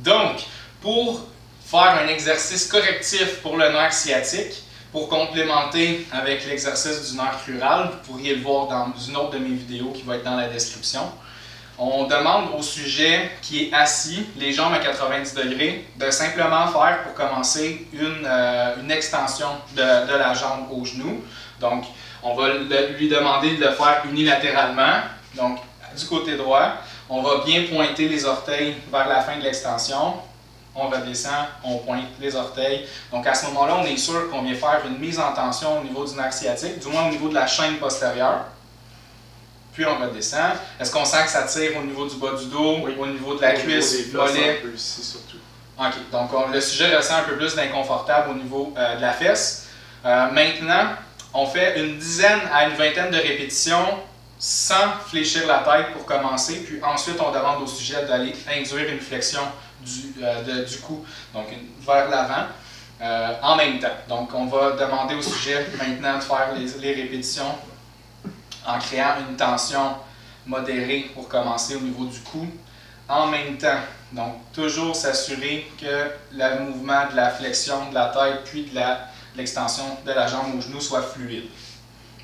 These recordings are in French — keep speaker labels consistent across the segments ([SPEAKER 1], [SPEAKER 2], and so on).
[SPEAKER 1] Donc, pour faire un exercice correctif pour le nerf sciatique, pour complémenter avec l'exercice du nerf crural, vous pourriez le voir dans une autre de mes vidéos qui va être dans la description. On demande au sujet qui est assis, les jambes à 90 degrés, de simplement faire pour commencer une extension de la jambe au genou. Donc, on va lui demander de le faire unilatéralement, donc du côté droit. On va bien pointer les orteils vers la fin de l'extension. On redescend, on pointe les orteils. Donc à ce moment-là, on est sûr qu'on vient faire une mise en tension au niveau du nerf sciatique, du moins au niveau de la chaîne postérieure. Puis on redescend. Est-ce qu'on sent que ça tire au niveau du bas du dos,
[SPEAKER 2] oui,
[SPEAKER 1] au niveau de la cuisse, du mollet?
[SPEAKER 2] Ici surtout.
[SPEAKER 1] OK, donc le sujet ressent un peu plus d'inconfortable au niveau de la fesse. Maintenant, on fait une dizaine à une vingtaine de répétitions sans fléchir la tête pour commencer, puis ensuite on demande au sujet d'aller induire une flexion du cou, donc vers l'avant, en même temps. Donc on va demander au sujet maintenant de faire les répétitions en créant une tension modérée pour commencer au niveau du cou, en même temps. Donc toujours s'assurer que le mouvement de la flexion de la tête puis de l'extension de la jambe au genou soit fluide.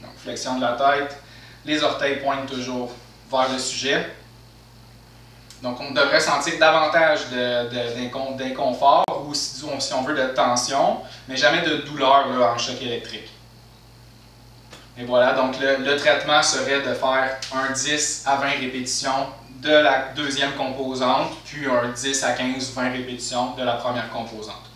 [SPEAKER 1] Donc flexion de la tête, les orteils pointent toujours vers le sujet. Donc on devrait sentir davantage d'inconfort ou si on veut de tension, mais jamais de douleur là, en choc électrique. Et voilà, donc le traitement serait de faire un 10 à 20 répétitions de la deuxième composante, puis un 10 à 15-20 répétitions de la première composante.